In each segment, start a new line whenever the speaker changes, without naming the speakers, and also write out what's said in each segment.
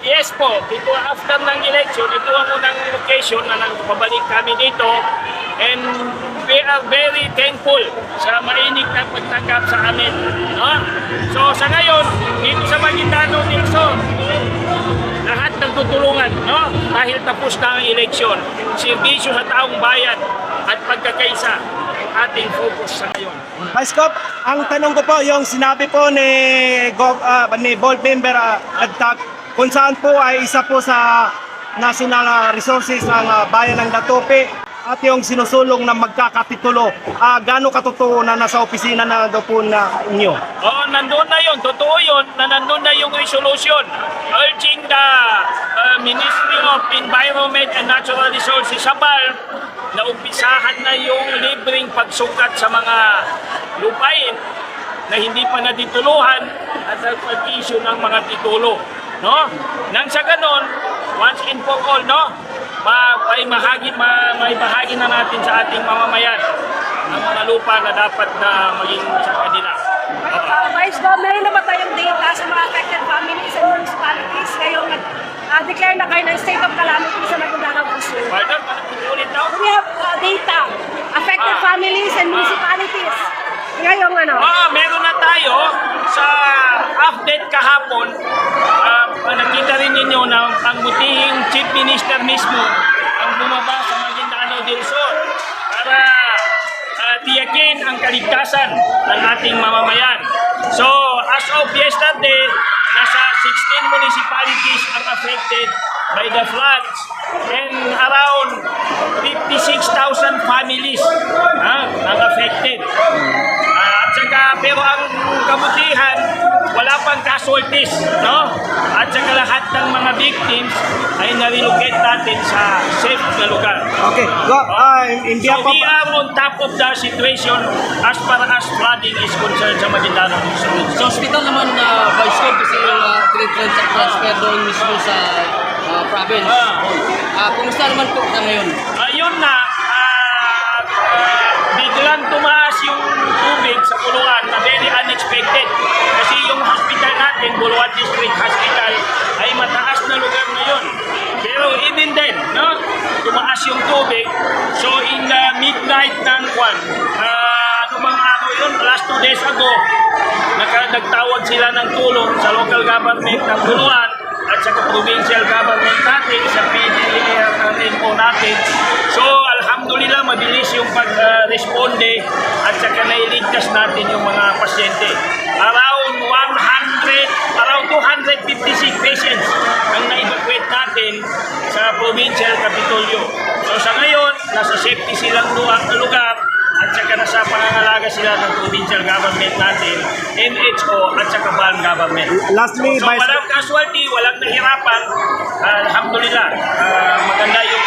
Yes po, ito after ng election, ito ang unang location na nagpabalik kami dito, and we are very thankful sa mainit na pagtanggap sa amin. No? So sa ngayon, dito sa Maguindanao Nilson, lahat nagtutulungan, no? Dahil tapos na ang eleksyon, serbisyo sa taong bayan at pagkakaisa ang ating focus sa ngayon.
Vice Cop, ang tanong ko po, yung sinabi po ni Board Member Agtag, kung saan po ay isa po sa national resources ng bayan ng Datope at yung sinusulong na magkakatitulo. Gaano katotoo na nasa opisina na daw po na inyo?
Oo, nandun na yun. Totoo yun na nandun na yung resolution urging the Ministry of Environment and Natural Resources sa BAR na umpisahan na yung libreng pagsukat sa mga lupain na hindi pa natituluhan at pag-issue ng mga titulo. No? Nang sa ganon, once and for all, no? May bahagi na natin sa ating mamamayan ang mga lupa na dapat na maging sa kanila.
Vice Gov, meron na ba tayong data sa mga affected families and municipalities? Ngayong nag-declare na kayo ng state of calamity sa Maguindanao del Sur.
Pardon, ulit daw?
We have data, affected families and municipalities. Ngayong ano?
Meron na tayo sa update kahapon. Nakita rin ninyo na ang butihing Chief Minister mismo ang bumaba sa Maguindanao del Sur para tiyakin ang kaligtasan ng ating mamamayan. So, as of yesterday, nasa 16 municipalities ang affected by the floods and around 56,000 families ang affected. Pero ang kabutihan, wala pang casualties, no? At saka lahat ng mga victims ay na-relocate natin sa safe na lugar.
Okay, go.
So we are on top of the situation as far as flooding is concerned sa Maguindanao.
Sa hospital naman, Vice Cop, kasi transfer doon mismo sa province. Kumusta naman po ka ngayon?
Ayun na, biglang tumaas yung tubig sa Buluan na very unexpected. Kasi yung hospital natin, Buluan District Hospital, ay mataas na lugar ngayon. Pero even then, no, tumaas yung tubig. So in the midnight ng mga araw yun, last 2 days ago, nagtawag sila ng tulong sa local government ng Buluan at sa provincial government natin, sa PDRMO natin. So, alhamdulillah, mabilis yung pag-responde at saka nailigtas natin yung mga pasyente. Around 256 patients ang na-evacuate natin sa provincial Capitolio. So, sa ngayon, nasa safety silang lugar at saka nasa pangangalaga sila ng provincial government natin, MHO at saka BAN government.
Lastly,
so walang casualty, walang nahirapan. Alhamdulillah, maganda yung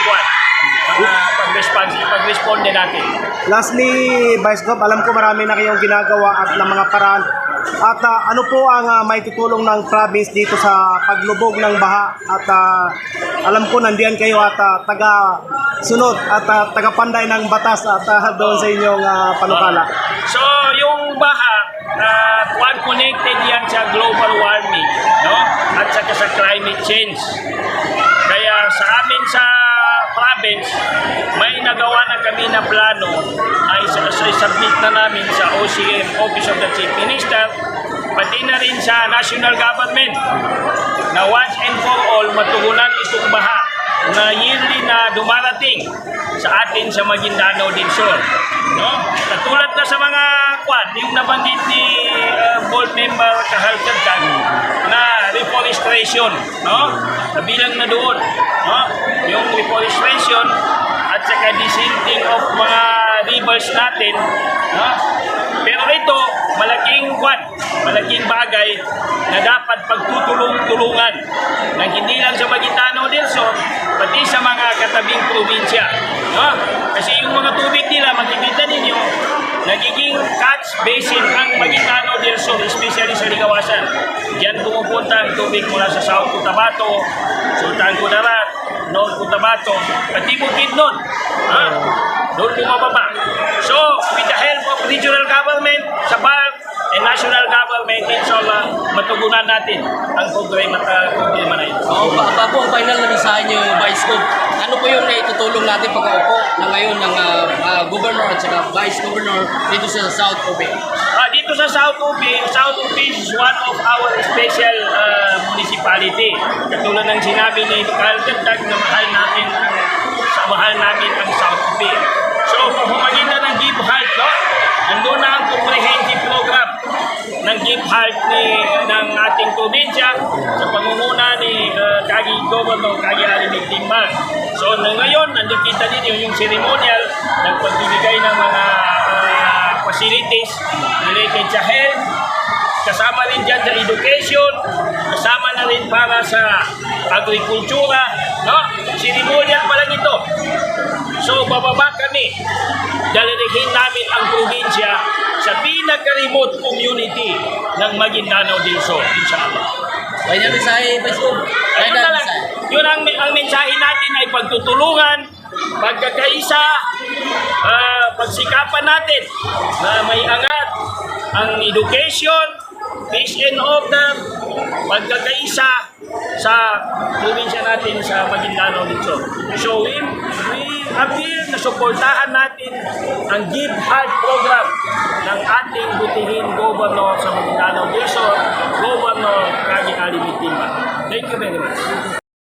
pag-responde natin.
Lastly, Vice Gov, alam ko marami na kayong ginagawa at ng mga paraan. At ano po ang may tutulong ng province dito sa paglubog ng baha? At alam ko nandiyan kayo at taga-sunod at taga-panday ng batas at doon sa inyong panukala.
So, yung baha, connected yan sa global warming, no? At saka sa climate change. Kaya sa amin sa province, may nagawa na kami na plano ay submit na namin sa OCM, Office of the Chief Minister, pati na rin sa national government na once and for all matugunan itong baha na yearly na dumarating sa atin sa Maguindanao del Sur. No? Katulad na sa mga yung nabanggit ni Board Member Kahalkagdag na reforestation, no? Kabilang na doon, no? Yung reforestation at saka desilting of mga rivers natin, no? Pero ito, malaking bagay na dapat pagtutulong-tulungan na hindi lang sa Maguindanao del Sur, pati sa mga katabing probinsya. No? Kasi yung mga tubig nila, makikita ninyo, nagiging catch basin ang Maguindanao del Sur, especially sa Ligawasan. Diyan pumupunta ang tubig mula sa South Cotabato, Sultan Kudarat, North Cotabato, pati Bukidnon. Doon bumababa. So, with the help of regional government, sa BAR, and national government, inshallah, matugunan natin ang problema na ito.
Bago ang final na mensahe niyo, Vice Gov, ano po yung naitutulong natin pagkaupo na ngayon ng Governor at saka Vice Governor dito sa South OB?
Dito sa South OB is one of our special municipality. Katulad ng sinabi ni Carl Gagdag na mahal namin ang South OB. So, pamamagitan ng Give Heart, no? Nandun na ang comprehensive program ng Give Heart ng ating probinsya sa pangunguna ni Governor Kagi Arimik Timbang. So, ngayon, nandun kita din yung ceremonial ng pagbibigay ng mga facilities related sa health, kasama rin dyan sa education, kasama na rin para sa agrikultura, no? Ceremonial pa lang ito. So, bababa kami. Dalirihin namin ang probinsya sa pinaka-remote community ng Maguindanao del Sur, inshallah.
Final mensahe, Vice Gov.
Ayun na lang. Yun ang mensahe natin ay pagtutulungan, pagkakaisa, pagsikapan natin na may angat ang education, peace and order, pagkakaisa sa probinsya natin sa Maguindanao del Sur. So we appeal na suportahan natin ang Give Heart program ng ating butihin Governor sa Maguindanao del Sur, Governor Kagi Arimik Timbang. Thank you very much.